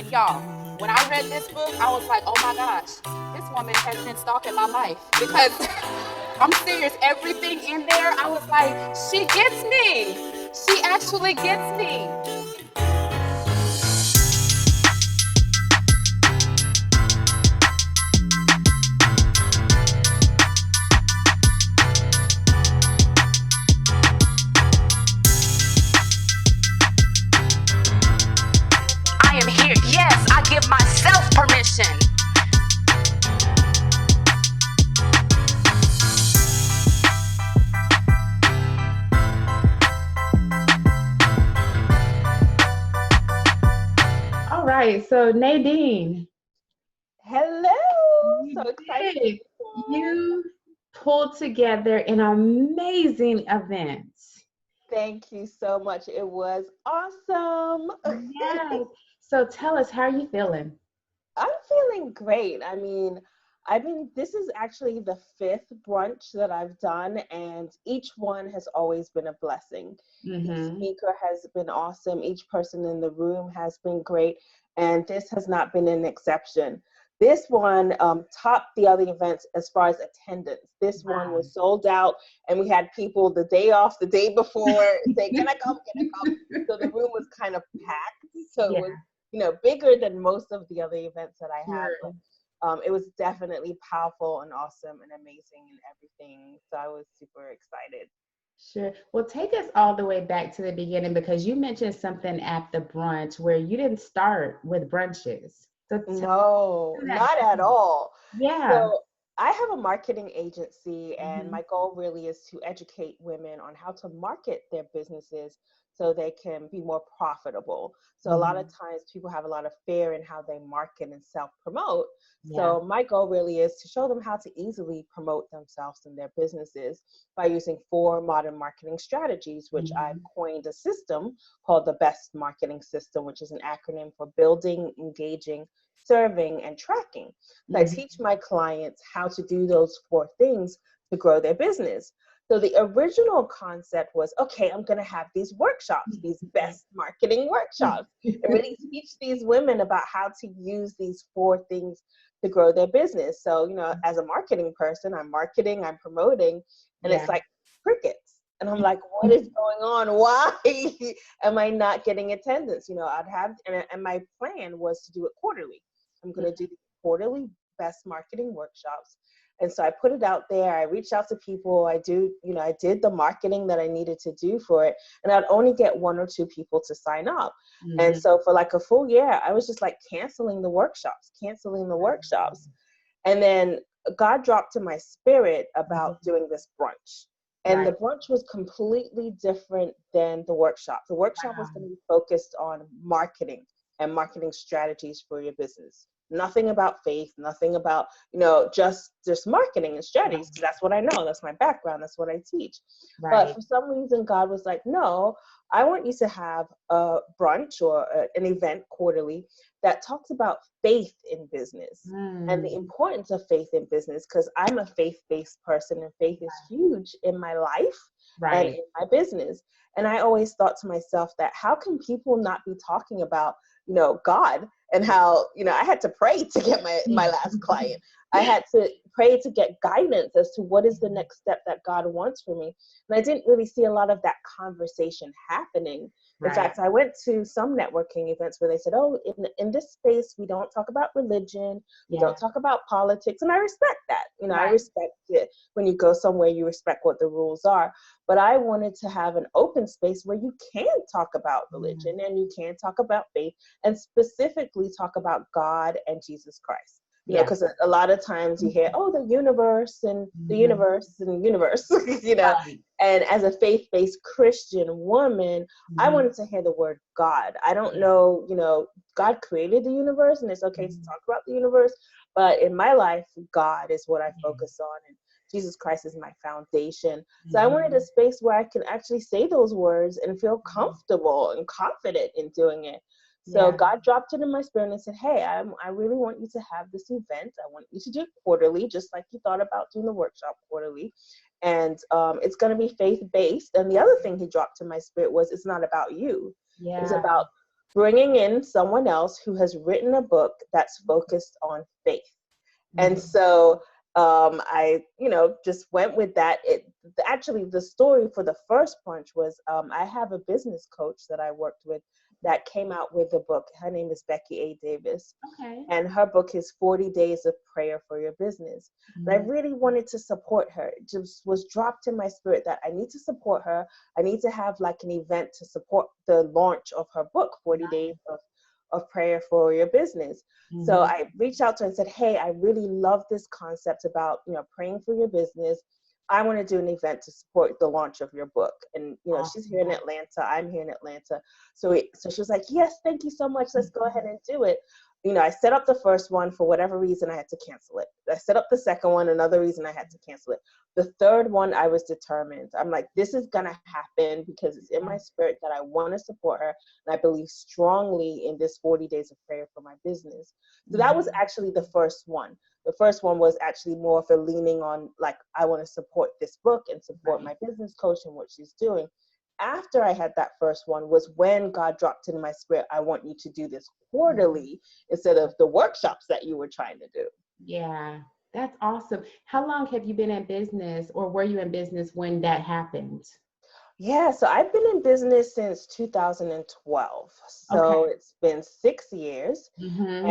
And y'all, when I read this book, I was like, oh my gosh, this woman has been stalking my life because I'm serious. Everything in there, I was like, she gets me. She actually gets me. I am here. Yes, I give myself permission. All right, so Nadine, Hello. So you excited to did. be here. You pulled together an amazing event. Thank you so much. It was awesome. Yes. So tell us, how are you feeling? I'm feeling great. This is actually the fifth brunch that I've done, and each one has always been a blessing. Each Mm-hmm. speaker has been awesome. Each person in the room has been great, and this has not been an exception. This one topped the other events as far as attendance. This one Wow. was sold out, and we had people the day off, the day before, say, "Can I come? Can I come?" So the room was kind of packed. So it Yeah, was, bigger than most of the other events that I have. sure. It was definitely powerful and awesome and amazing and everything. So I was super excited. Sure. Well, take us all the way back to the beginning because you mentioned something at the brunch where you didn't start with brunches. So tell No, me that not at journey. all. Yeah. So I have a marketing agency, and Mm-hmm. my goal really is to educate women on how to market their businesses so they can be more profitable. So a lot of Mm-hmm. times people have a lot of fear in how they market and self promote. Yeah. So my goal really is to show them how to easily promote themselves and their businesses by using four modern marketing strategies, which I've Mm-hmm. coined a system called the BEST marketing system, which is an acronym for building, engaging, serving, and tracking. So I Mm-hmm. teach my clients how to do those four things to grow their business. So the original concept was, okay, I'm going to have these workshops, these best marketing workshops, and really teach these women about how to use these four things to grow their business. So, as a marketing person, I'm marketing, I'm promoting, and Yeah. it's like crickets. And I'm like, what is going on? Why am I not getting attendance? And my plan was to do it quarterly. I'm going to do the quarterly best marketing workshops. And so I put it out there. I reached out to people. I did the marketing that I needed to do for it. And I'd only get one or two people to sign up. And Mm-hmm. so for like a full year, I was just like canceling the workshops, canceling the workshops. And then God dropped to my spirit about doing this brunch. And Right. the brunch was completely different than the workshop. The workshop was Wow. going to be focused on marketing and marketing strategies for your business. Nothing about faith, nothing about, just marketing and strategies, because that's what I know. That's my background. That's what I teach. But Right. for some reason, God was like, no, I want you to have a brunch or an event quarterly that talks about faith in business and the Mm. importance of faith in business, because I'm a faith-based person and faith is huge in my life and Right. in my business. And I always thought to myself that how can people not be talking about, God, and how, I had to pray to get my last client. I had to pray to get guidance as to what is the next step that God wants for me. And I didn't really see a lot of that conversation happening. In Right. fact, I went to some networking events where they said, oh, in this space, we don't talk about religion, we Yeah. don't talk about politics. And I respect that. I Right. respect it. When you go somewhere, you respect what the rules are. But I wanted to have an open space where you can talk about Mm. religion and you can talk about faith and specifically talk about God and Jesus Christ. Yeah. Because a lot of times you hear, oh, the universe and the Mhm. universe and the universe, Right. And as a faith-based Christian woman, I Mhm. wanted to hear the word God. I don't Yeah. know, God created the universe and it's okay to Mhm. talk about the universe. But in my life, God is what I Yeah. focus on. And Jesus Christ is my foundation. So I wanted a Mhm. space where I can actually say those words and feel comfortable and confident in doing it. So Yeah. God dropped it in my spirit and said, hey, I really want you to have this event. I want you to do it quarterly, just like you thought about doing the workshop quarterly. And it's going to be faith-based. And the other thing he dropped in my spirit was, it's not about you. It's Yeah. about bringing in someone else who has written a book that's focused on faith. And Mhm. so I, just went with that. Actually, the story for the first brunch was I have a business coach that I worked with that came out with a book. Her name is Becky A. Davis. Okay. And her book is 40 Days of Prayer for Your Business. And I Mhm. really wanted to support her. It just was dropped in my spirit that I need to support her. I need to have like an event to support the launch of her book, 40 Days of Prayer for Your Business. So Mhm. I reached out to her and said, hey, I really love this concept about, praying for your business. I want to do an event to support the launch of your book. And, she's here in Awesome. Atlanta. I'm here in Atlanta. So she was like, yes, thank you so much. Let's go ahead and do it. I set up the first one. For whatever reason, I had to cancel it. I set up the second one. Another reason, I had to cancel it. The third one, I was determined. I'm like, this is going to happen because it's in my spirit that I want to support her. And I believe strongly in this 40 days of prayer for my business. So that was Mhm. actually the first one. The first one was actually more of a leaning on, like, I want to support this book and support Right. my business coach and what she's doing. After I had that first one was when God dropped into my spirit, I want you to do this Mhm. quarterly instead of the workshops that you were trying to do. Yeah, that's awesome. How long have you been in business, or were you in business when that happened? Yeah, so I've been in business since 2012. Okay. So it's been 6 years. Mhm.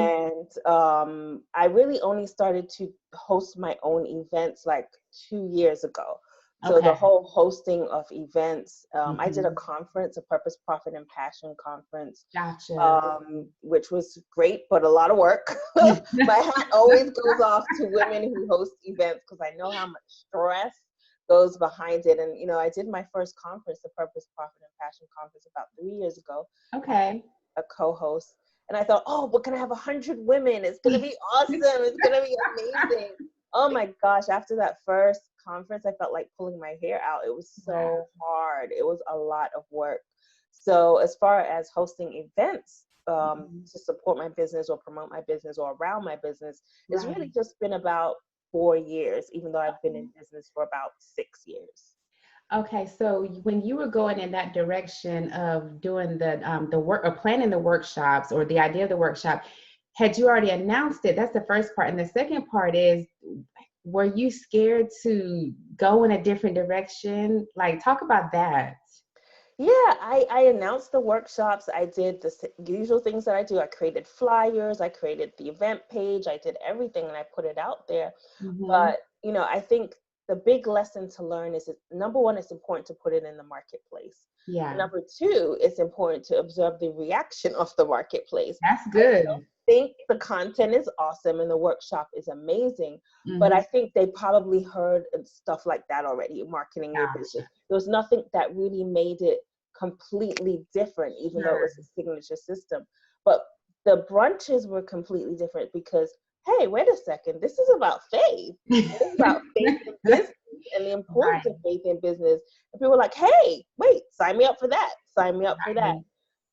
And I really only started to host my own events like 2 years ago. So the Okay. whole hosting of events, I did a Mhm. conference, a Purpose, Profit, and Passion conference, Gotcha. which was great, but a lot of work. My hat always goes off to women who host events because I know how much stress goes behind it. And, I did my first conference, the Purpose, Profit, and Passion conference about 3 years ago. I had Okay. a co-host. And I thought, oh, we're going to have 100 women. It's going to be awesome. It's going to be amazing. Oh my gosh. After that first conference, I felt like pulling my hair out. It was Wow. so hard. It was a lot of work. So as far as hosting events Mhm. to support my business or promote my business or around my business, it's really Right. just been about 4 years, even though I've been Okay. in business for about 6 years. Okay, so when you were going in that direction of doing the work or planning the workshops or the idea of the workshop, had you already announced it? That's the first part. And the second part is, were you scared to go in a different direction? Like, talk about that. Yeah, I announced the workshops. I did the usual things that I do. I created flyers, I created the event page, I did everything and I put it out there. Hmm. But, I think the big lesson to learn is that, number one, it's important to put it in the marketplace. And Yeah, number two, it's important to observe the reaction of the marketplace. that's I still good. think the content is awesome and the workshop is amazing, but Hmm. I think they probably heard stuff like that already, marketing your business. Gotcha. There was nothing that really made it completely different, even though it Sure. was a signature system. But the brunches were completely different because, hey, wait a second, this is about faith. This is about faith in business and the importance Right, of faith in business. And people were like, hey, wait, sign me up for that. Sign me up for that. right.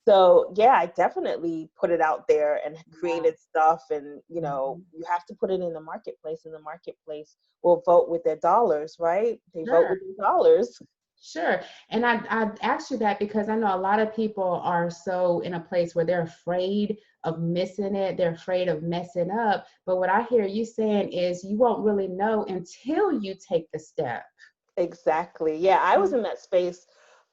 So yeah, I definitely put it out there and Yeah. created stuff. And Mhm. you have to put it in the marketplace, and the marketplace will vote with their dollars, right? They vote Sure. with their dollars. Sure. And I asked you that because I know a lot of people are so in a place where they're afraid of missing it. They're afraid of messing up. But what I hear you saying is you won't really know until you take the step. Exactly. Yeah, I was in that space.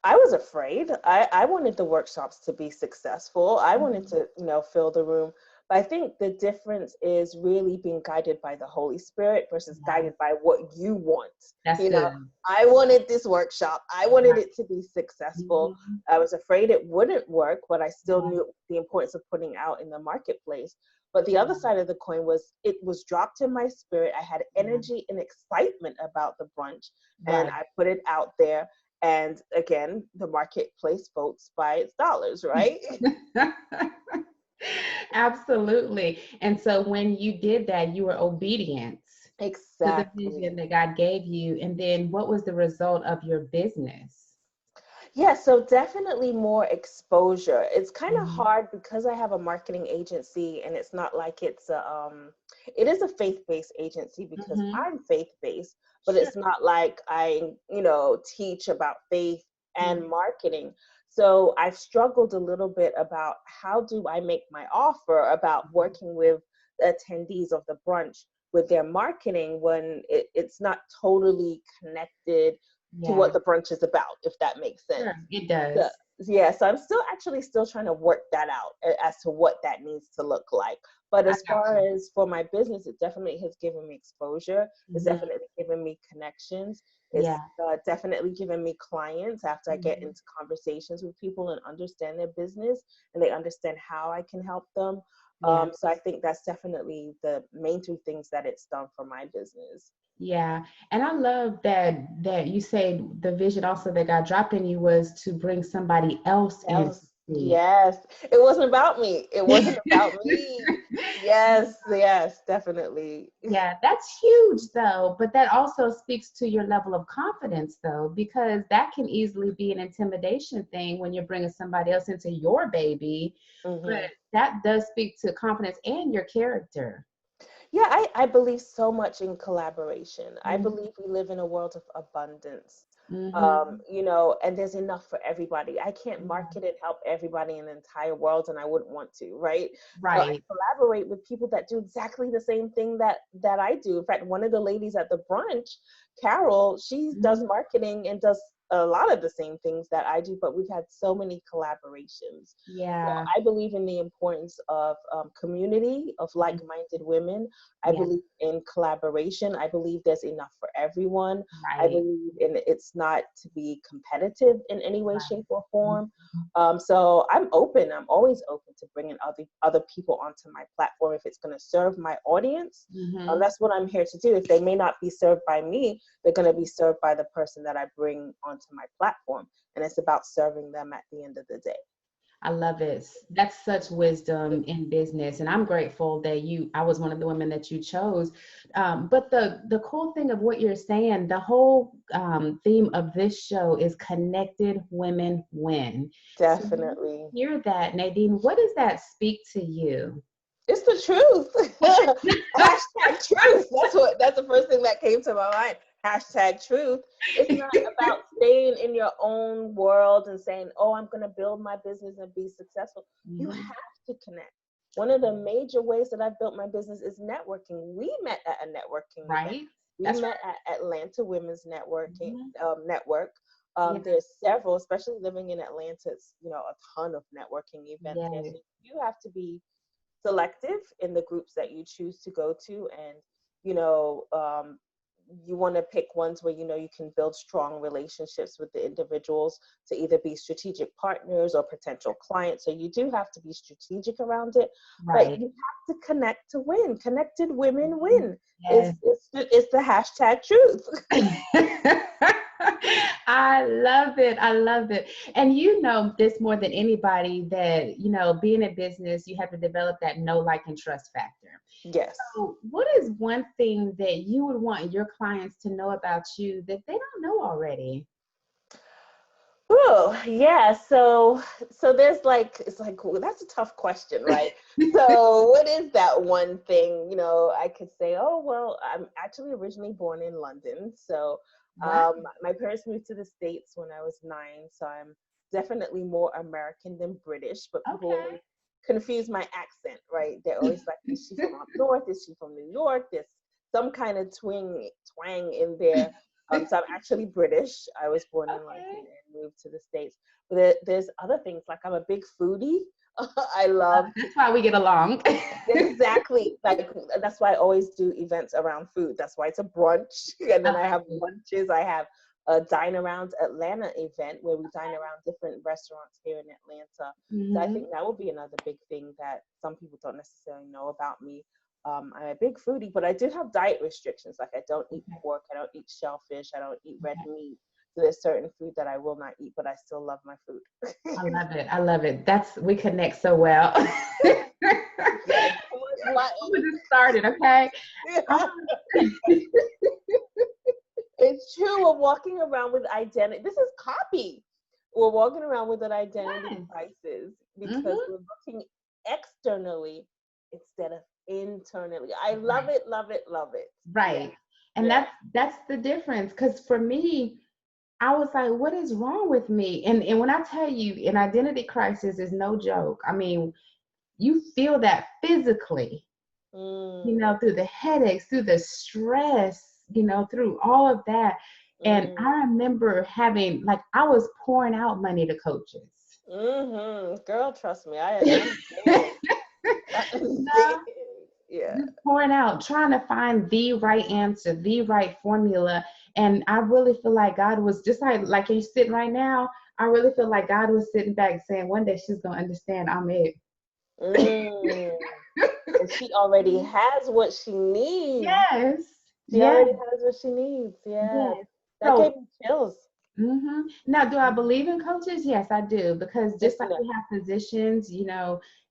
I was afraid. I wanted the workshops to be successful. I wanted Mhm. to, fill the room. But I think the difference is really being guided by the Holy Spirit versus Yeah, guided by what you want. that's You know, good. I wanted this workshop. I wanted Right. it to be successful. Mhm. I was afraid it wouldn't work, but I still Yeah, knew the importance of putting out in the marketplace. But the other yeah, side of the coin was it was dropped in my spirit. I had yeah. energy and excitement about the brunch, and Right. I put it out there. And again, the marketplace votes by its dollars, right? Absolutely. And so when you did that, you were obedient to the vision Exactly. that God gave you. And then what was the result of your business? Yeah, so definitely more exposure. It's kind of Mhm. hard because I have a marketing agency, and it's not like it is a faith-based agency because Mhm. I'm faith-based, but Sure. it's not like I, teach about faith and Mhm. marketing. So I've struggled a little bit about how do I make my offer about working with the attendees of the brunch with their marketing when it's not totally connected to Yeah, what the brunch is about, if that makes sense. sure, it So, does. yeah, so I'm still trying to work that out as to what that needs to look like. But I as got far you. as for my business, it definitely has given me exposure. It's Mhm. definitely given me connections. It's Yeah. definitely given me clients after I get Mhm. into conversations with people and understand their business and they understand how I can help them. Yeah. So I think that's definitely the main three things that it's done for my business. Yeah. And I love that you say the vision also that God dropped in you was to bring somebody else in to Yes, see. yes. It wasn't about me. It wasn't about me. Yes, yes, definitely. Yeah, that's huge though, but that also speaks to your level of confidence though, because that can easily be an intimidation thing when you're bringing somebody else into your baby, but Hmm. that does speak to confidence and your character. Yeah, I believe so much in collaboration. I Mhm. believe we live in a world of abundance. Mhm. And there's enough for everybody. I can't Yeah. market and help everybody in the entire world, and I wouldn't want to, right? So I Right. collaborate with people that do exactly the same thing that I do. In fact, one of the ladies at the brunch, Carol, she does Mhm. marketing and does a lot of the same things that I do, but we've had so many collaborations. So Yeah. I believe in the importance of community of Mhm. like-minded women. I Yeah. believe in collaboration. I believe there's enough for everyone. I Right. believe in it's not to be competitive in any way, Right. shape, or form. Mhm. So I'm open. I'm always open to bringing other people onto my platform if it's going to serve my audience. Mhm. That's what I'm here to do. If they may not be served by me, they're going to be served by the person that I bring onto my platform, and it's about serving them at the end of the day. I love it. That's such wisdom in business, and I'm grateful that I was one of the women that you chose. But the cool thing of what you're saying, the whole theme of this show is connected women win. So when you Definitely. hear that, Nadine, what does that speak to you? It's the truth. Hashtag truth. That's the first thing that came to my mind. Hashtag truth. It's not about staying in your own world and saying, oh, I'm gonna build my business and be successful. You Mhm. have to connect. One of the major ways that I've built my business is networking. We met at a networking event. Right? We That's met at Atlanta Women's Networking right. Network. Yeah. There's several, especially living in Atlanta, it's a ton of networking events here. Yes. So you have to be selective in the groups that you choose to go to, and you know um, you want to pick ones where you can build strong relationships with the individuals to either be strategic partners or potential clients. So you do have to be strategic around it, but Right. you have to connect to win. Connected women win Yes. is the hashtag truth. I love it. I love it. And you know this more than anybody that, being in business, you have to develop that know, like, and trust factor. Yes. So, what is one thing that you would want your clients to know about you that they don't know already? Oh, yeah. So there's it's like, well, that's a tough question, right? So what is that one thing, I could say, oh, well, I'm actually originally born in London. So Wow. my parents moved to the States when I was 9. So I'm definitely more American than British, but people always confuse my accent, right? They're always like, is she from up north? Is she from New York? There's some kind of twang in there. So I'm actually British. I was born in London Okay. and moved to the States. But there's other things, like I'm a big foodie. I love to That's why we get along. exactly, like that's why I always do events around food. That's why it's a brunch, and I then I like have it. lunches. I have a Dine Around Atlanta event where we dine around different restaurants here in Atlanta. So I think Mhm. that would be another big thing that some people don't necessarily know about me. I'm a big foodie, but I do have diet restrictions. Like I don't eat Okay. pork, I don't eat shellfish, I don't eat red meat. So there's certain food that I will not eat, but I still love my food. I love it. I love it. We connect so well. Yes, too much We just started, okay? Um, Latin. It's true. We're walking around with identity. This is copy. We're walking around with an identity yes. crisis because Mhm. we're looking externally instead of internally. I love Right. it, love it, love it. Yeah, Right. And yeah. that's the difference. Because for me, I was like, what is wrong with me? And when I tell you, an identity crisis is no joke. I mean, you feel that physically, Mm, through the headaches, through the stress, through all of that. And mm, I remember having, like, I was pouring out money to coaches. Girl, trust me, I understand. I You understand. know, Yeah. just pouring out, trying to find the right answer, the right formula. And I really feel like God was just like you're sitting right now. I really feel like God was sitting back saying, one day she's gonna understand I'm it. Mm. And she already has what she needs. Yes. She Yes. already has what she needs. Yes. Yes. That So gave me chills. Now, do I believe in coaches? Yes, I do. Because just like Listen up. we have physicians,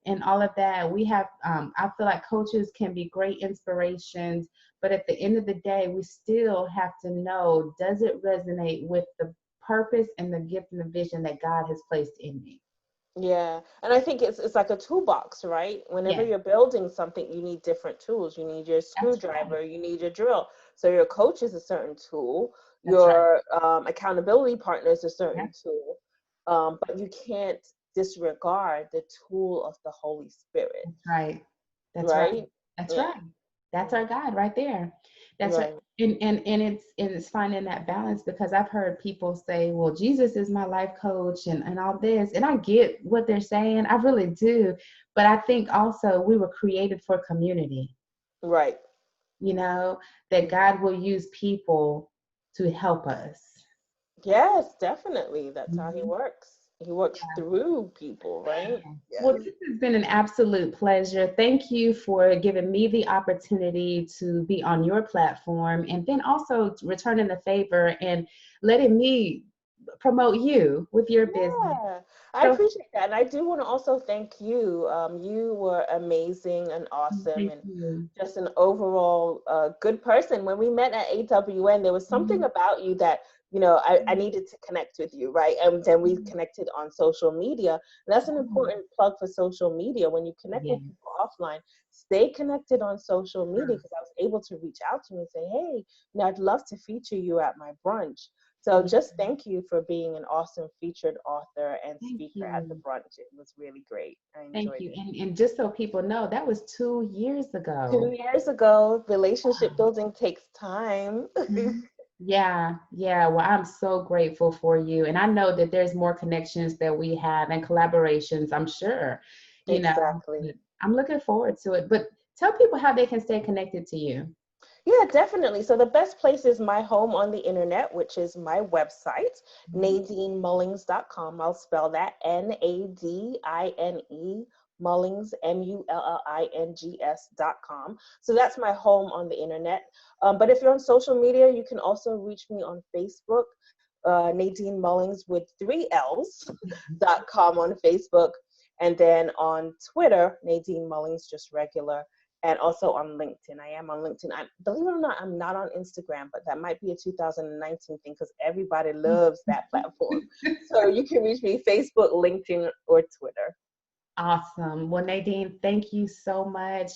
and all of that, we have, I feel like coaches can be great inspirations. But at the end of the day, we still have to know, does it resonate with the purpose and the gift and the vision that God has placed in me? Yeah. And I think it's like a toolbox, right? Whenever Yes, you're building something, you need different tools. You need your that's right. screwdriver, you need your drill. So your coach is a certain tool, That's right. your accountability partner is a Yeah, certain tool. But you can't disregard the tool of the Holy Spirit, that's right. That's right. right? That's Yeah. right. That's Mm. our God right there. That's right. Right. And it's finding that balance, because I've heard people say, well, Jesus is my life coach and all this. And I get what they're saying. I really do. But I think also we were created for community, Right. you know, that Mhm. God will use people to help us. Yes, definitely. That's how he Mhm. works. He works through people, right? Well, Yes. this has been an absolute pleasure. Thank you for giving me the opportunity to be on your platform, and then also returning the favor and letting me promote you with your business. Yeah, I So appreciate that. And I do want to also thank you. You were amazing and awesome thank and you. just an overall good person. When we met at AWN, there was something Mhm. about you that, I needed to connect with you, right? And then we connected on social media. And that's an important plug for social media. When you connect Yeah, with people offline, stay connected on social media because I was able to reach out to you and say, hey, I'd love to feature you at my brunch. So yeah. just thank you for being an awesome featured author and Thank speaker at the you. brunch. It was really great. I Thank enjoyed you. it. And just so people know, that was 2 years Two ago. years ago, relationship building takes time. Mhm. Yeah, yeah. Well, I'm so grateful for you. And I know that there's more connections that we have and collaborations, I'm sure, you know, but Exactly. I'm looking forward to it. But tell people how they can stay connected to you. Yeah, definitely. So the best place is my home on the internet, which is my website, Mhm. NadineMullings.com. I'll spell that Nadine, Mullings, Mullings.com. So that's my home on the internet. But if you're on social media, you can also reach me on Facebook, Nadine Mullings with 3Ls.com on Facebook. And then on Twitter, Nadine Mullings, just regular, and also on LinkedIn. I am on LinkedIn. Believe it or not, I'm not on Instagram, but that might be a 2019 thing because everybody loves that platform. So you can reach me Facebook, LinkedIn, or Twitter. Awesome. Well, Nadine, thank you so much.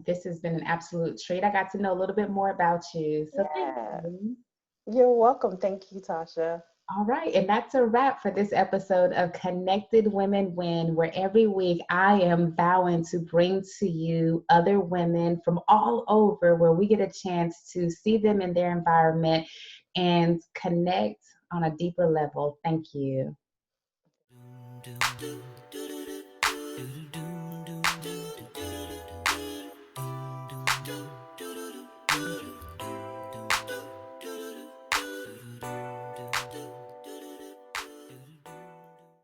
This has been an absolute treat. I got to know a little bit more about you. So thank Yeah, you. you're welcome. Thank you, Tasha. All right, and that's a wrap for this episode of Connected Women Win, where every week I am vowing to bring to you other women from all over where we get a chance to see them in their environment and connect on a deeper level. Thank you.